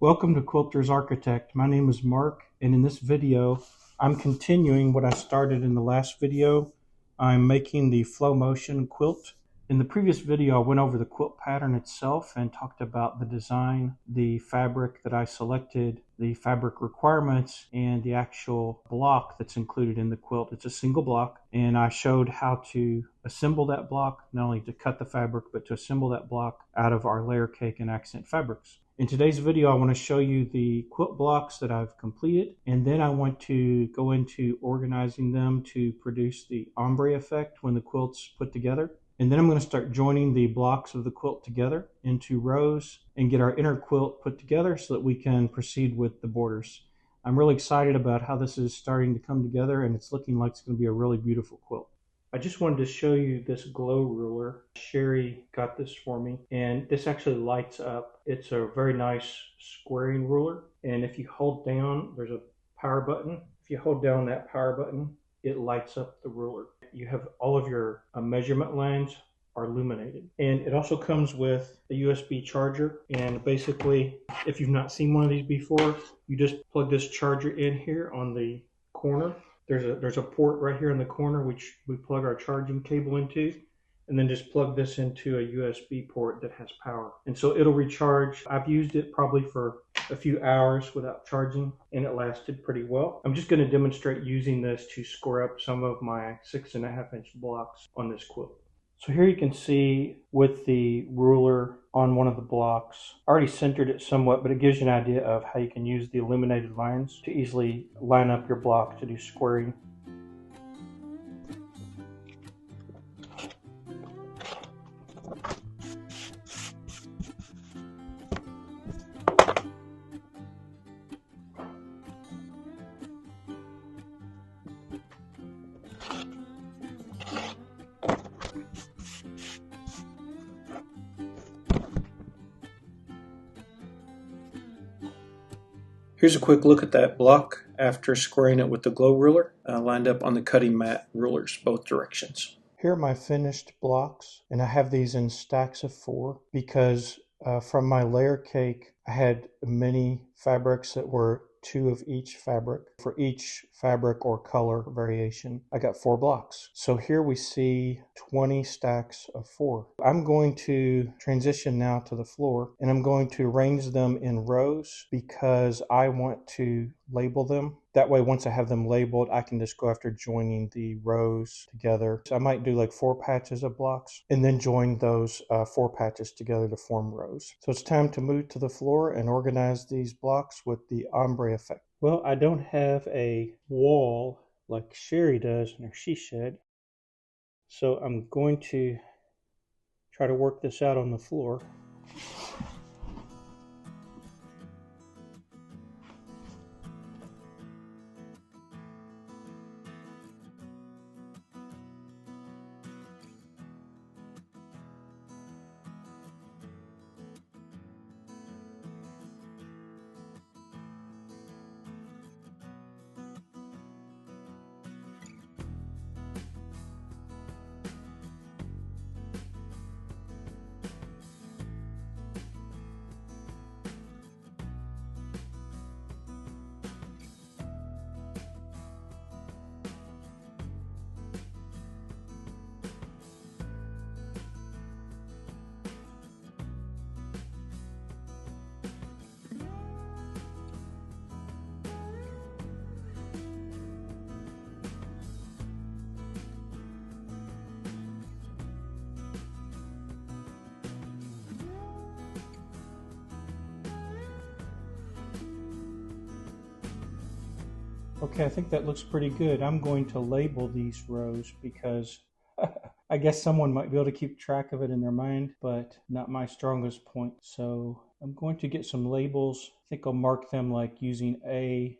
Welcome to Quilter's Architect. My name is Mark, and in this video, I'm continuing what I started in the last video. I'm making the flow motion quilt. In the previous video, I went over the quilt pattern itself and talked about the design, the fabric that I selected, the fabric requirements, and the actual block that's included in the quilt. It's a single block, and I showed how to assemble that block, not only to cut the fabric, but to assemble that block out of our layer cake and accent fabrics. In today's video, I want to show you the quilt blocks that I've completed, and then I want to go into organizing them to produce the ombre effect when the quilt's put together. And then I'm going to start joining the blocks of the quilt together into rows and get our inner quilt put together so that we can proceed with the borders. I'm really excited about how this is starting to come together, and it's looking like it's going to be a really beautiful quilt. I just wanted to show you this glow ruler. Sherry got this for me, and this actually lights up. It's a very nice squaring ruler, and if you hold down, there's a power button. If you hold down that power button, it lights up the ruler. You have all of your measurement lines are illuminated, and it also comes with a USB charger. And basically, if you've not seen one of these before, you just plug this charger in here on the corner. There's a port right here in the corner which we plug our charging cable into, and then just plug this into a USB port that has power. And so it'll recharge. I've used it probably for a few hours without charging, and it lasted pretty well. I'm just going to demonstrate using this to square up some of my 6.5-inch blocks on this quilt. So here you can see with the ruler on one of the blocks, I already centered it somewhat, but it gives you an idea of how you can use the illuminated lines to easily line up your block to do squaring. Here's a quick look at that block after squaring it with the glow ruler, lined up on the cutting mat rulers, both directions. Here are my finished blocks, and I have these in stacks of 4 because from my layer cake, I had many fabrics that were 2 of each fabric. For each fabric or color variation, I got 4 blocks. So here we see 20 stacks of 4. I'm going to transition now to the floor, and I'm going to arrange them in rows because I want to label them. That way, once I have them labeled, I can just go after joining the rows together. So I might do like 4 patches of blocks and then join those 4 patches together to form rows. So it's time to move to the floor and organize these blocks with the ombre effect. Well, I don't have a wall like Sherry does in her she shed, so I'm going to try to work this out on the floor. Okay, I think that looks pretty good. I'm going to label these rows because I guess someone might be able to keep track of it in their mind, but not my strongest point. So I'm going to get some labels. I think I'll mark them like using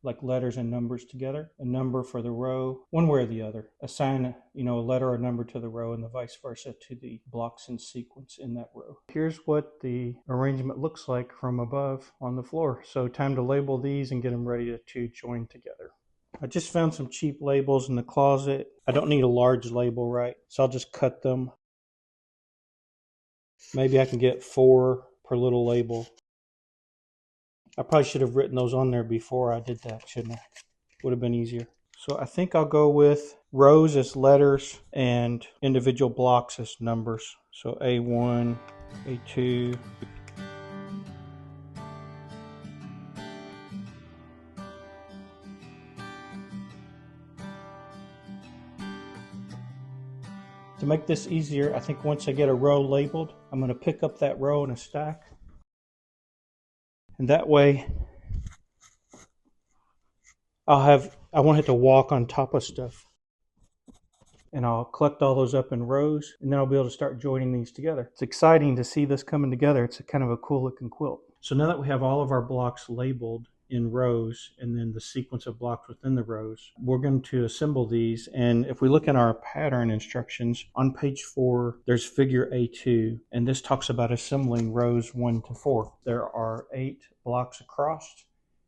like letters and numbers together. A number for the row, one way or the other. Assign, a letter or number to the row and the vice versa to the blocks in sequence in that row. Here's what the arrangement looks like from above on the floor. So time to label these and get them ready to join together. I just found some cheap labels in the closet. I don't need a large label, right? So I'll just cut them. Maybe I can get 4 per little label. I probably should have written those on there before I did that, shouldn't I? Would have been easier. So I think I'll go with rows as letters and individual blocks as numbers. So A1, A2. To make this easier, I think once I get a row labeled, I'm going to pick up that row in a stack. And that way, I won't have to walk on top of stuff. And I'll collect all those up in rows, and then I'll be able to start joining these together. It's exciting to see this coming together. It's a kind of a cool looking quilt. So now that we have all of our blocks labeled in rows and then the sequence of blocks within the rows, we're going to assemble these. And if we look in our pattern instructions on page 4, there's figure A2, and this talks about assembling rows 1 to 4. There are 8 blocks across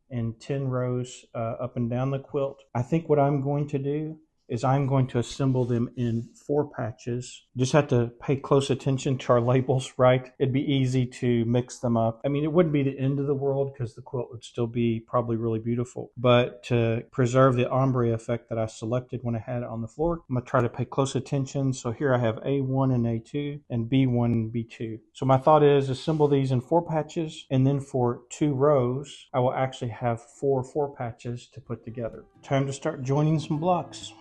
and 10 rows up and down the quilt. I think what I'm going to do is I'm going to assemble them in 4 patches. Just have to pay close attention to our labels, right? It'd be easy to mix them up. I mean, it wouldn't be the end of the world because the quilt would still be probably really beautiful. But to preserve the ombre effect that I selected when I had it on the floor, I'm gonna try to pay close attention. So here I have A1 and A2 and B1 and B2. So my thought is assemble these in 4 patches, and then for 2 rows, I will actually have 4 patches to put together. Time to start joining some blocks.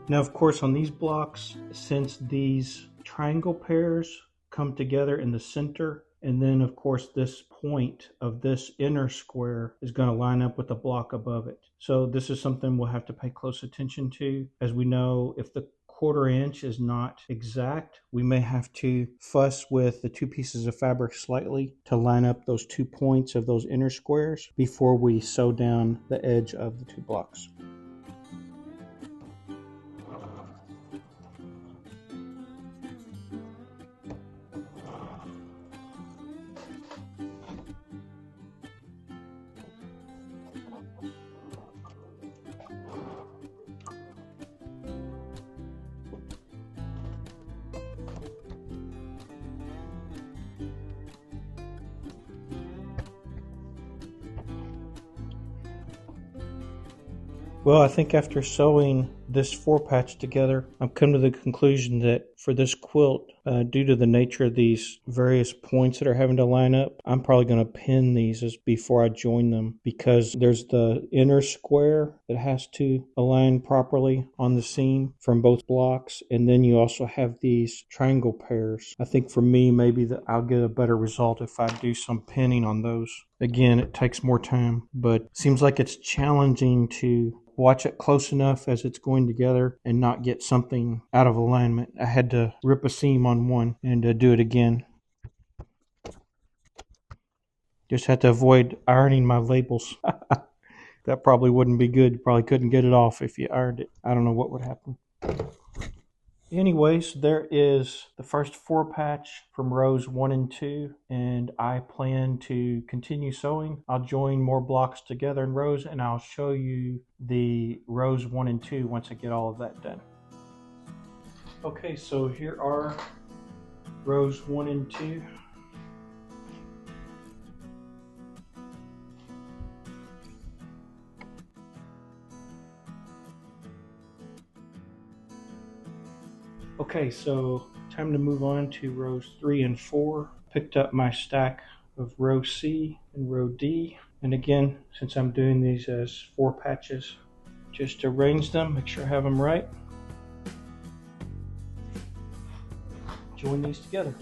Now, of course, on these blocks, since these triangle pairs come together in the center, and then, of course, this point of this inner square is going to line up with the block above it. So this is something we'll have to pay close attention to. As we know, if the 1/4 inch is not exact, we may have to fuss with the 2 pieces of fabric slightly to line up those 2 points of those inner squares before we sew down the edge of the 2 blocks. Well, I think after sewing this 4 patch together, I've come to the conclusion that for this quilt, due to the nature of these various points that are having to line up, I'm probably going to pin these before I join them, because there's the inner square that has to align properly on the seam from both blocks, and then you also have these triangle pairs. I think for me, maybe I'll get a better result if I do some pinning on those. Again, it takes more time, but seems like it's challenging to watch it close enough as it's going together and not get something out of alignment. I had to rip a seam on one and do it again. Just had to avoid ironing my labels. That probably wouldn't be good. You probably couldn't get it off if you ironed it. I don't know what would happen. Anyways, there is the first 4 patch from rows 1 and 2, and I plan to continue sewing. I'll join more blocks together in rows, and I'll show you the rows 1 and 2 once I get all of that done. Okay, so here are rows 1 and 2. Okay, so time to move on to rows 3 and 4. Picked up my stack of row C and row D. And again, since I'm doing these as 4 patches, just arrange them, make sure I have them right. Join these together.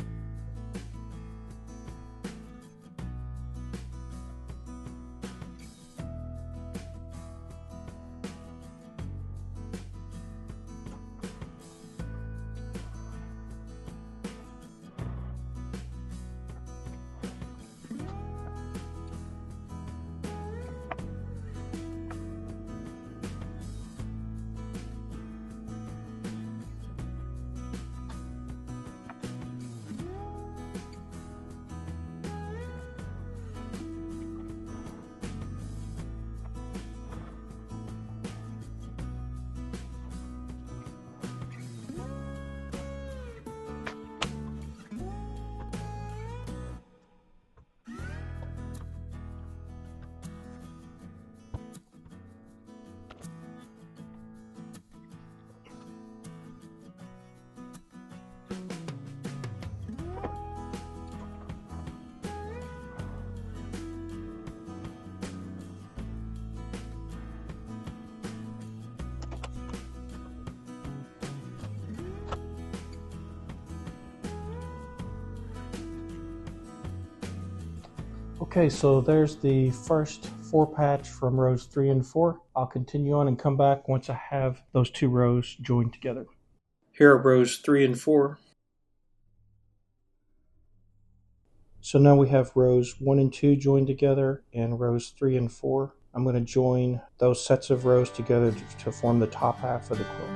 Okay, so there's the first 4 patch from rows 3 and 4. I'll continue on and come back once I have those 2 rows joined together. Here are rows 3 and 4. So now we have rows 1 and 2 joined together and rows 3 and 4. I'm going to join those sets of rows together to form the top half of the quilt.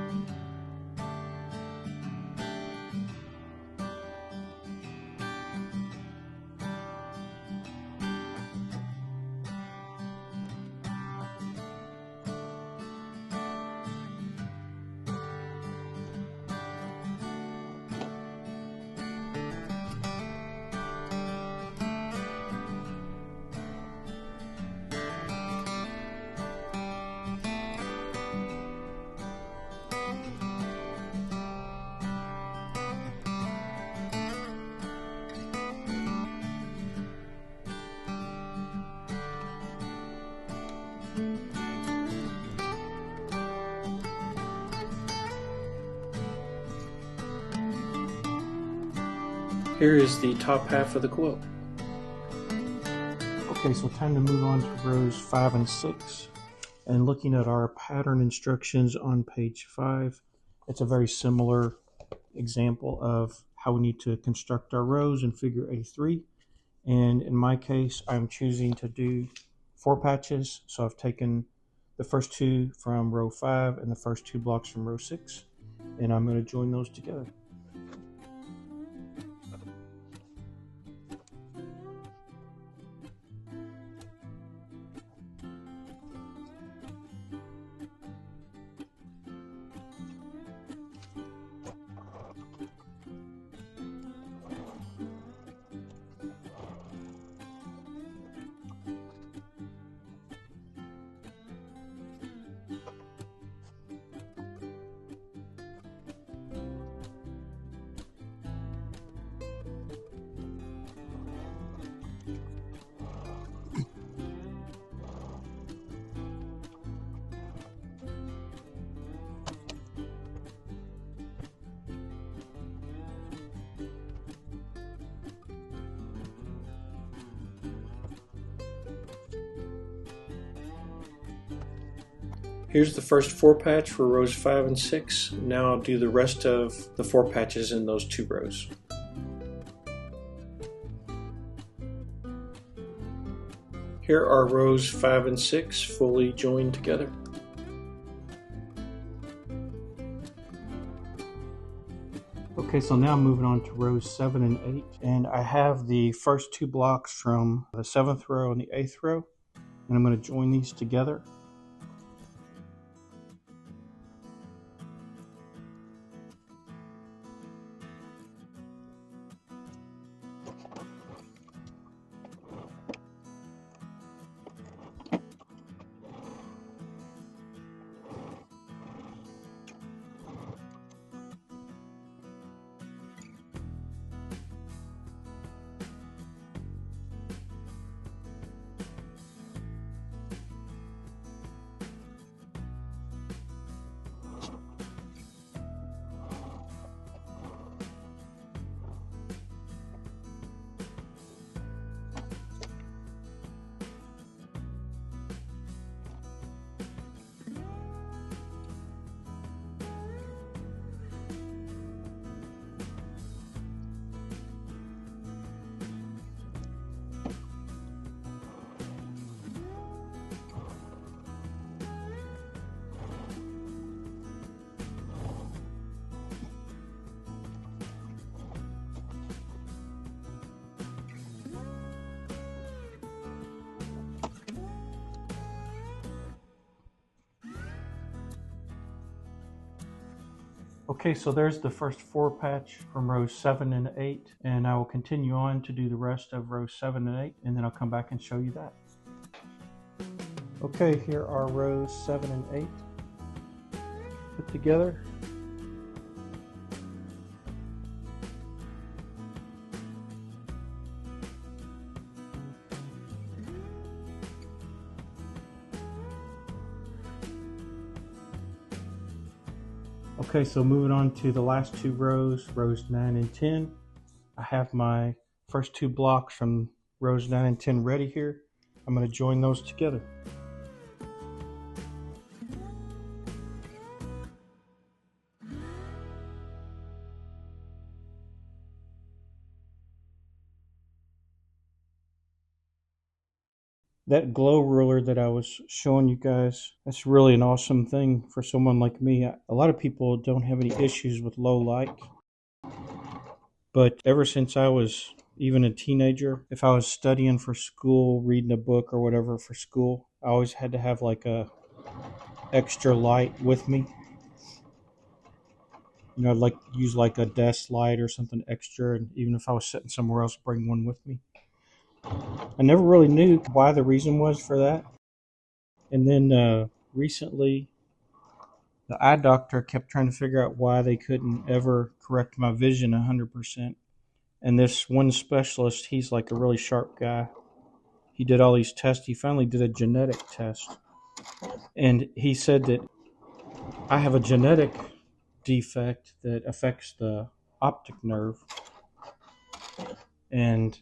Here is the top half of the quilt. Okay, so time to move on to rows 5 and 6. And looking at our pattern instructions on page 5, it's a very similar example of how we need to construct our rows in figure A3. And in my case, I'm choosing to do 4 patches. So I've taken the first 2 from row 5 and the first 2 blocks from row 6. And I'm going to join those together. Here's the first 4 patch for rows 5 and 6. Now I'll do the rest of the 4 patches in those 2 rows. Here are rows 5 and 6 fully joined together. Okay, so now I'm moving on to rows 7 and 8, and I have the first 2 blocks from the 7th row and the 8th row, and I'm going to join these together. Okay, so there's the first 4 patch from rows 7 and 8, and I will continue on to do the rest of rows 7 and 8, and then I'll come back and show you that. Okay, here are rows 7 and 8 put together. Okay, so moving on to the last 2 rows, rows 9 and 10. I have my first 2 blocks from rows 9 and 10 ready here. I'm going to join those together. That glow ruler that I was showing you guys, that's really an awesome thing for someone like me. A lot of people don't have any issues with low light, but ever since I was even a teenager, if I was studying for school, reading a book or whatever for school, I always had to have like a extra light with me. You know, I'd like use like a desk light or something extra, and even if I was sitting somewhere else, bring one with me. I never really knew why the reason was for that. And then recently, the eye doctor kept trying to figure out why they couldn't ever correct my vision 100%. And this one specialist, he's like a really sharp guy. He did all these tests. He finally did a genetic test. And he said that I have a genetic defect that affects the optic nerve. And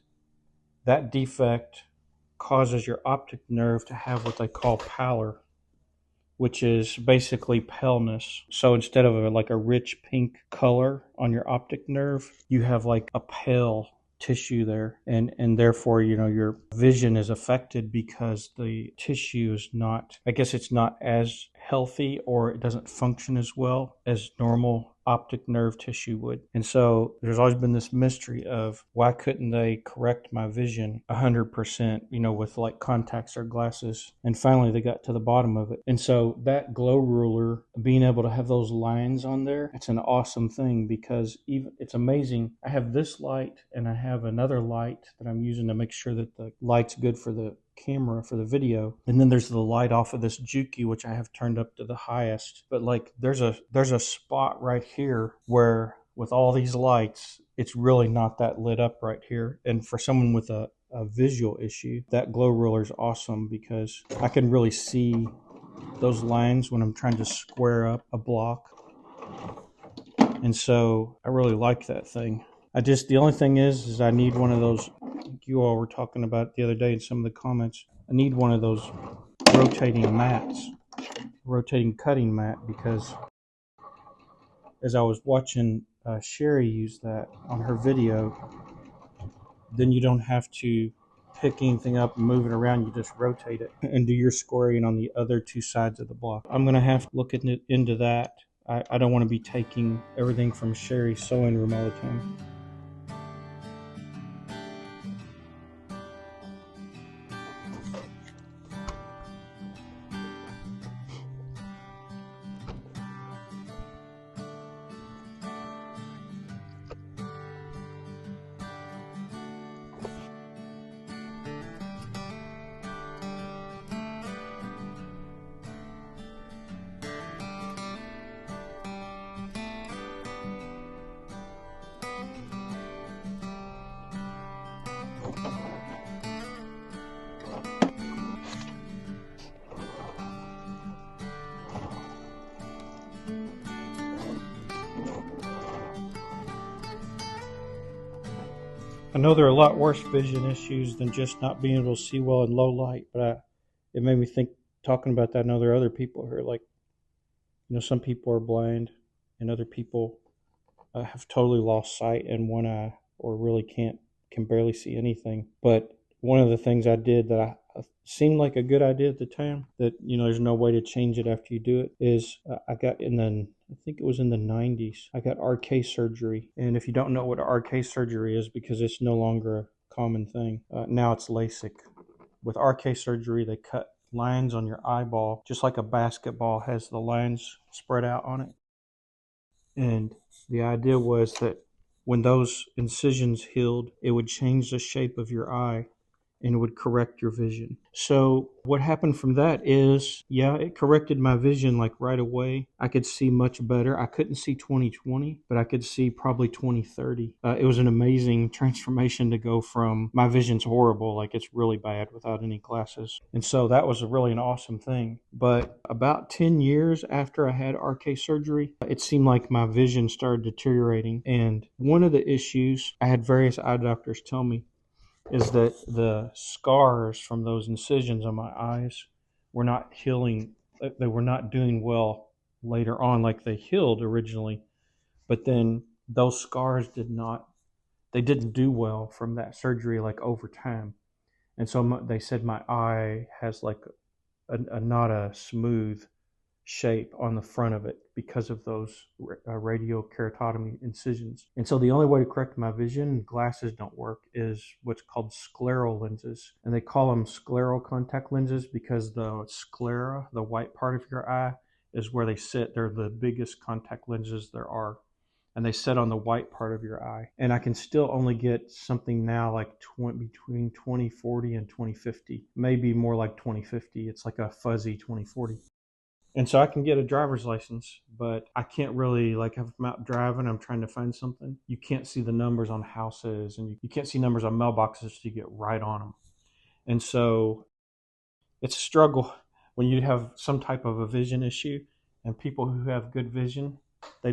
that defect causes your optic nerve to have what they call pallor, which is basically paleness. So instead of like a rich pink color on your optic nerve, you have like a pale tissue there, and therefore, you know, your vision is affected because the tissue is not, I guess it's not as healthy, or it doesn't function as well as normal optic nerve tissue would. And so there's always been this mystery of why couldn't they correct my vision 100%, you know, with like contacts or glasses. And finally they got to the bottom of it. And so that glow ruler, being able to have those lines on there, it's an awesome thing, because even it's amazing. I have this light and I have another light that I'm using to make sure that the light's good for the camera for the video, and then there's the light off of this Juki, which I have turned up to the highest. But like there's a spot right here where with all these lights it's really not that lit up right here. And for someone with a visual issue, that glow ruler is awesome, because I can really see those lines when I'm trying to square up a block. And so I really like that thing. The only thing is I need one of those, you all were talking about the other day in some of the comments, I need one of those rotating mats, rotating cutting mat, because as I was watching Sherry use that on her video, then you don't have to pick anything up and move it around. You just rotate it and do your squaring on the other two sides of the block. I'm going to have to look into that. I don't want to be taking everything from Sherry's sewing room all the time. I know there are a lot worse vision issues than just not being able to see well in low light, but it made me think, talking about that, I know there are other people who are like, you know, some people are blind and other people have totally lost sight in one eye, or really can barely see anything. But one of the things I did that I seemed like a good idea at the time, that, you know, there's no way to change it after you do it, is I got I think it was in the 90s, I got RK surgery. And if you don't know what RK surgery is, because it's no longer a common thing, now it's LASIK. With RK surgery, they cut lines on your eyeball, just like a basketball has the lines spread out on it. And the idea was that when those incisions healed, it would change the shape of your eye and it would correct your vision. So what happened from that is, yeah, it corrected my vision like right away. I could see much better. I couldn't see 20/20, but I could see probably 20/30. It was an amazing transformation to go from my vision's horrible, like it's really bad without any glasses. And so that was really an awesome thing. But about 10 years after I had RK surgery, it seemed like my vision started deteriorating. And one of the issues, I had various eye doctors tell me, is that the scars from those incisions on my eyes were not healing. They were not doing well later on, like they healed originally, but then those scars they didn't do well from that surgery, like over time. And so they said my eye has like not a smooth shape on the front of it because of those radiokeratotomy incisions. And so the only way to correct my vision, glasses don't work, is what's called scleral lenses. And they call them scleral contact lenses because the sclera, the white part of your eye, is where they sit. They're the biggest contact lenses there are. And they sit on the white part of your eye. And I can still only get something now like between 2040 and 2050, maybe more like 2050. It's like a fuzzy 2040. And so I can get a driver's license, but I can't really, like, if I'm out driving, I'm trying to find something. You can't see the numbers on houses, and you can't see numbers on mailboxes so you get right on them. And so it's a struggle when you have some type of a vision issue, and people who have good vision, they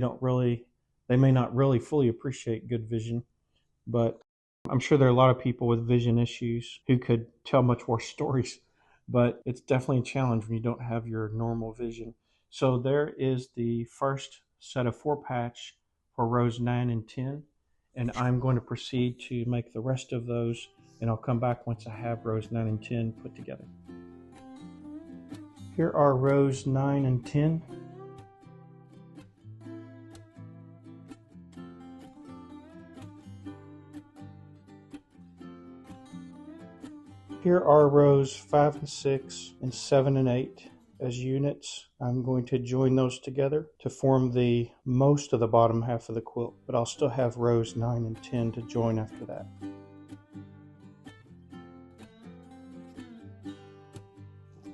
may not really fully appreciate good vision, but I'm sure there are a lot of people with vision issues who could tell much worse stories, but it's definitely a challenge when you don't have your normal vision. So there is the first set of 4-patch for rows 9 and 10, and I'm going to proceed to make the rest of those, and I'll come back once I have rows 9 and 10 put together. Here are rows 9 and 10. Here are rows 5 and 6 and 7 and 8 as units. I'm going to join those together to form the most of the bottom half of the quilt, but I'll still have rows 9 and 10 to join after that.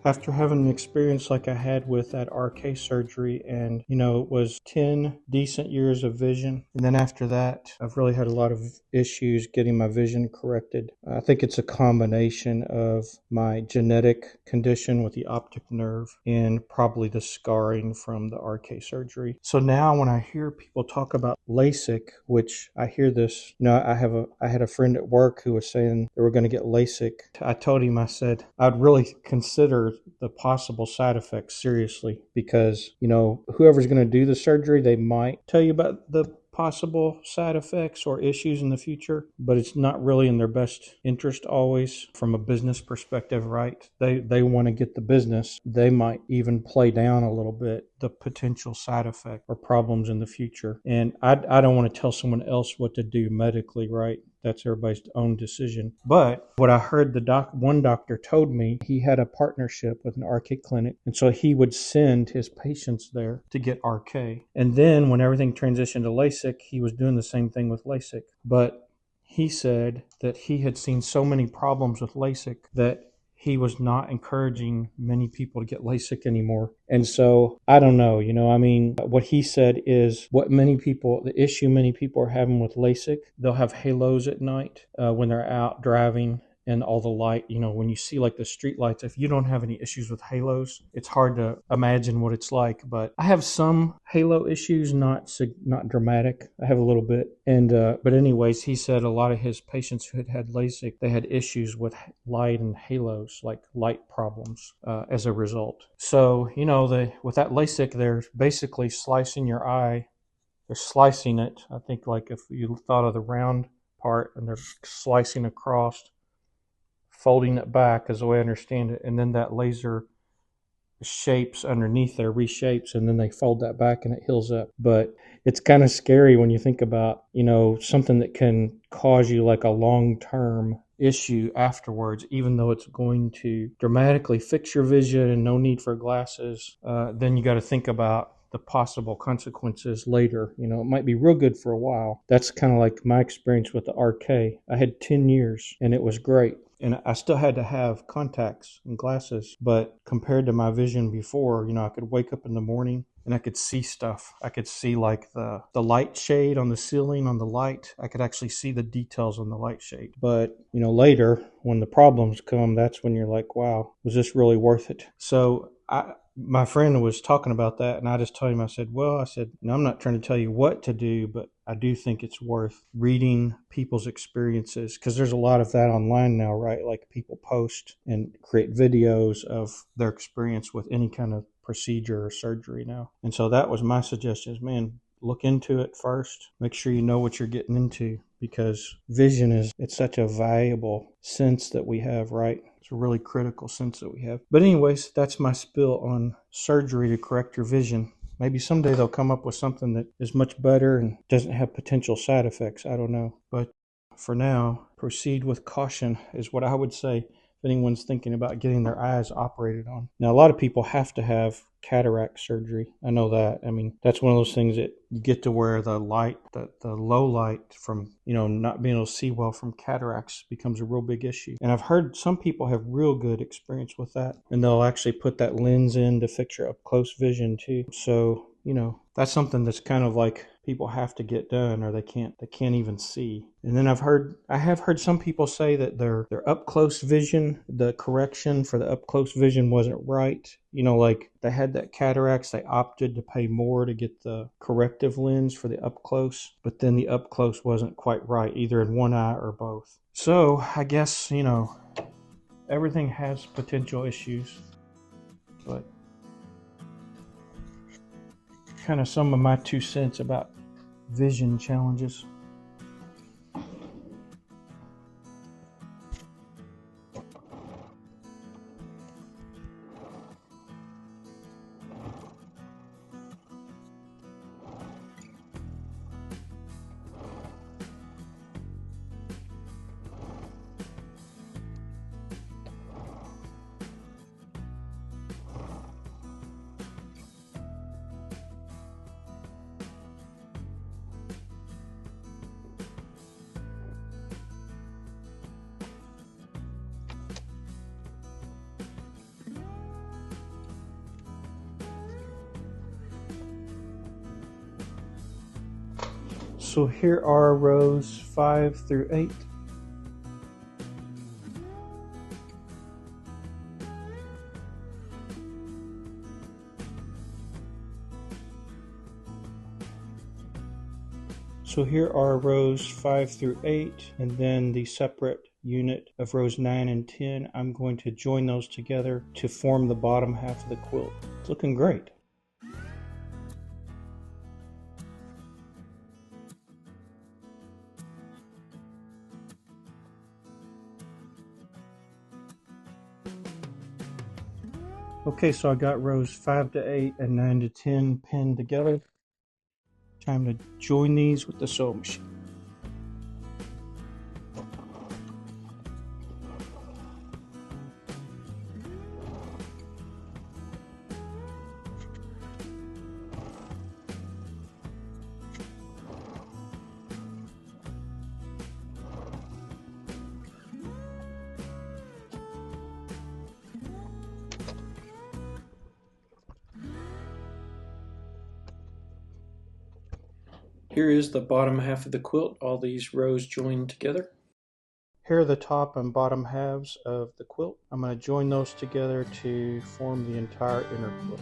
After having an experience like I had with that RK surgery, and it was 10 decent years of vision, and then after that I've really had a lot of issues getting my vision corrected. I think it's a combination of my genetic condition with the optic nerve and probably the scarring from the RK surgery. So now when I hear people talk about LASIK, which I hear this, I had a friend at work who was saying they were going to get LASIK. I told him, I said I'd really consider the possible side effects seriously, because whoever's going to do the surgery, they might tell you about the possible side effects or issues in the future, but it's not really in their best interest always from a business perspective, right? They want to get the business. They might even play down a little bit the potential side effect or problems in the future. And I don't want to tell someone else what to do medically, right? That's everybody's own decision. But what I heard one doctor told me, he had a partnership with an RK clinic, and so he would send his patients there to get RK. And then when everything transitioned to LASIK, he was doing the same thing with LASIK. But he said that he had seen so many problems with LASIK that he was not encouraging many people to get LASIK anymore. And so I don't know, what he said is the issue many people are having with LASIK, they'll have halos at night when they're out driving, and all the light, when you see like the street lights, if you don't have any issues with halos, it's hard to imagine what it's like. But I have some halo issues, not dramatic. I have a little bit. And but anyways, he said a lot of his patients who had LASIK, they had issues with light and halos, like light problems as a result. So, with that LASIK, they're basically slicing your eye. They're slicing it. I think like if you thought of the round part, and they're slicing across, folding it back is the way I understand it, and then that laser shapes underneath there, reshapes, and then they fold that back and it heals up. But it's kind of scary when you think about, something that can cause you like a long-term issue afterwards, even though it's going to dramatically fix your vision and no need for glasses. Then you got to think about the possible consequences later. It might be real good for a while. That's kind of like my experience with the RK. I had 10 years and it was great. And I still had to have contacts and glasses, but compared to my vision before, I could wake up in the morning and I could see stuff. I could see like the light shade on the ceiling on the light. I could actually see the details on the light shade. But, later when the problems come, that's when you're like, wow, was this really worth it? So my friend was talking about that, and I just told him, I said, no, I'm not trying to tell you what to do, but I do think it's worth reading people's experiences, because there's a lot of that online now, right? Like people post and create videos of their experience with any kind of procedure or surgery now. And so that was my suggestion is, man, look into it first. Make sure you know what you're getting into, because vision it's such a valuable sense that we have, right? It's a really critical sense that we have. But anyways, that's my spill on surgery to correct your vision. Maybe someday they'll come up with something that is much better and doesn't have potential side effects. I don't know. But for now, proceed with caution is what I would say if anyone's thinking about getting their eyes operated on. Now, a lot of people have to have cataract surgery. I know that. I mean, that's one of those things that you get to where the light, the low light from, not being able to see well from cataracts becomes a real big issue. And I've heard some people have real good experience with that, and they'll actually put that lens in to fix your up close vision too. So, that's something that's kind of like people have to get done, or they can't even see. And then I have heard some people say that their up close vision, the correction for the up close vision wasn't right. Like they had that cataracts, they opted to pay more to get the corrective lens for the up close, but then the up close wasn't quite right, either in one eye or both. So I guess, everything has potential issues, but kind of some of my 2 cents about vision challenges. So here are rows 5 through 8. So here are rows 5 through 8, and then the separate unit of rows 9 and 10. I'm going to join those together to form the bottom half of the quilt. It's looking great. Okay, so I got rows 5 to 8 and 9 to 10 pinned together. Time to join these with the sewing machine. Here is the bottom half of the quilt, all these rows joined together. Here are the top and bottom halves of the quilt. I'm going to join those together to form the entire inner quilt.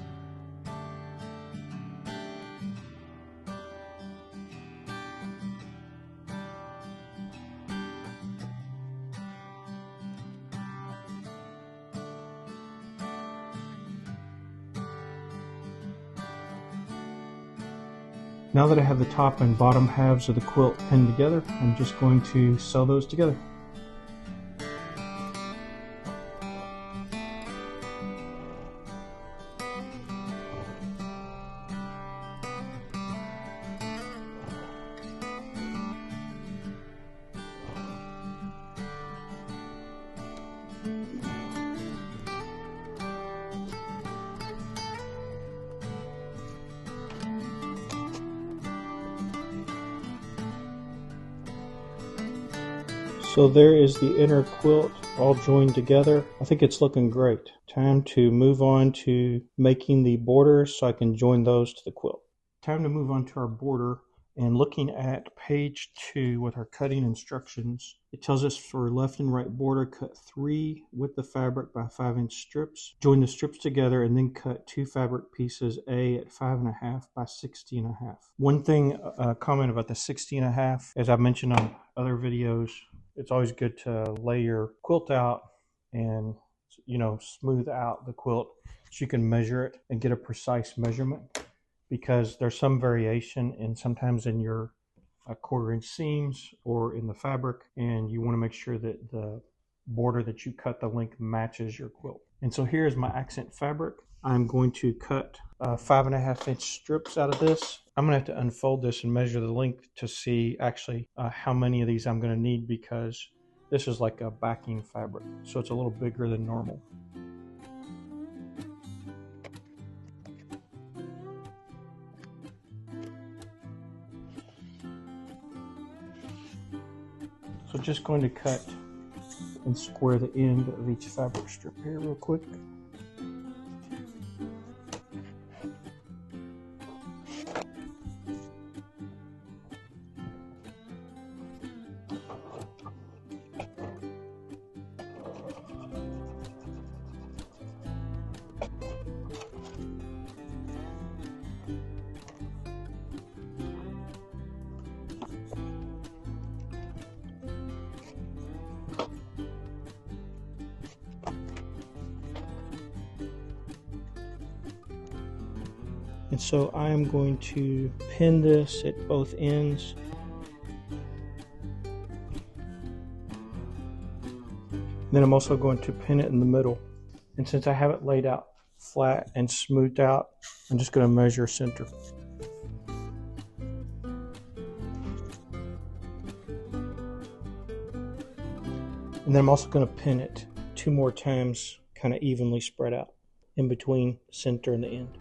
Now that I have the top and bottom halves of the quilt pinned together, I'm just going to sew those together. So there is the inner quilt all joined together. I think it's looking great. Time to move on to making the borders so I can join those to the quilt. Time to move on to our border. And looking at page 2 with our cutting instructions, it tells us for left and right border, cut 3 width of fabric by 5-inch strips. Join the strips together and then cut 2 fabric pieces A at 5.5 by 60.5. One thing, comment about the 60.5, as I mentioned on other videos, it's always good to lay your quilt out and smooth out the quilt so you can measure it and get a precise measurement, because there's some variation and sometimes in your 1/4 inch seams or in the fabric, and you want to make sure that the border that you cut the length matches your quilt. And so here's my accent fabric. I'm going to cut 5.5-inch strips out of this. I'm gonna have to unfold this and measure the length to see actually how many of these I'm gonna need, because this is like a backing fabric, so it's a little bigger than normal. So just going to cut and square the end of each fabric strip here real quick. And so I am going to pin this at both ends. Then I'm also going to pin it in the middle. And since I have it laid out flat and smoothed out, I'm just going to measure center. And then I'm also going to pin it 2 more times, kind of evenly spread out in between center and the end.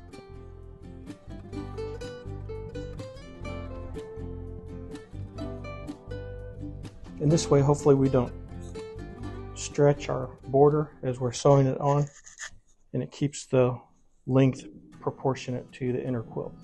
And this way, hopefully we don't stretch our border as we're sewing it on, and it keeps the length proportionate to the inner quilt.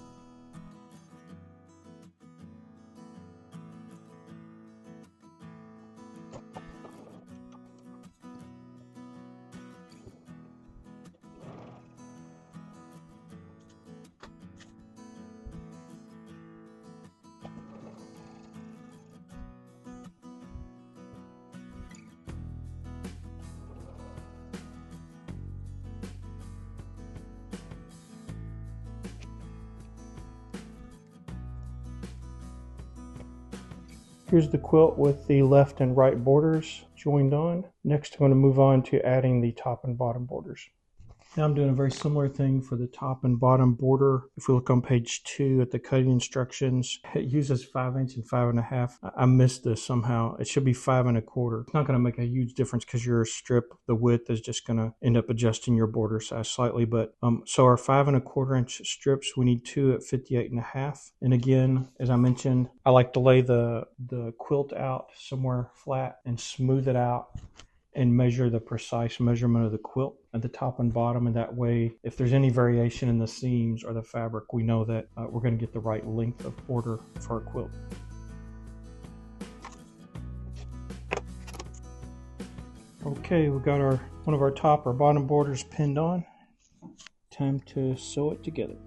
Here's the quilt with the left and right borders joined on. Next, I'm going to move on to adding the top and bottom borders. Now I'm doing a very similar thing for the top and bottom border. If we look on page 2 at the cutting instructions, it uses 5-inch and 5.5. I missed this somehow. It should be 5.25. It's not going to make a huge difference because your strip, the width is just going to end up adjusting your border size slightly. But so our 5.25-inch strips, we need 2 at 58.5. And again, as I mentioned, I like to lay the quilt out somewhere flat and smooth it out and measure the precise measurement of the quilt at the top and bottom, and that way if there's any variation in the seams or the fabric, we know that we're going to get the right length of border for our quilt. Okay, we got one of our top or bottom borders pinned on. Time to sew it together.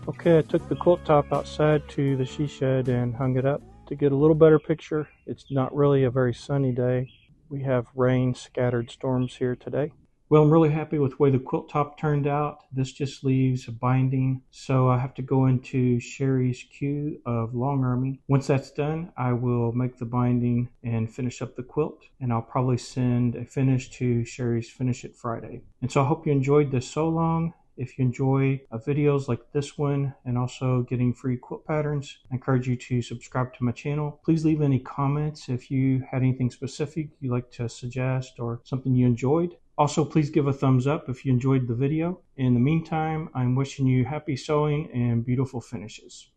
Okay, I took the quilt top outside to the she shed and hung it up to get a little better picture. It's not really a very sunny day. We have rain, scattered storms here today. Well, I'm really happy with the way the quilt top turned out. This just leaves a binding, so I have to go into Sherry's queue of long arming. Once that's done, I will make the binding and finish up the quilt, and I'll probably send a finish to Sherry's Finish It Friday. And so I hope you enjoyed this sew along. If you enjoy videos like this one and also getting free quilt patterns, I encourage you to subscribe to my channel. Please leave any comments if you had anything specific you'd like to suggest or something you enjoyed. Also, please give a thumbs up if you enjoyed the video. In the meantime, I'm wishing you happy sewing and beautiful finishes.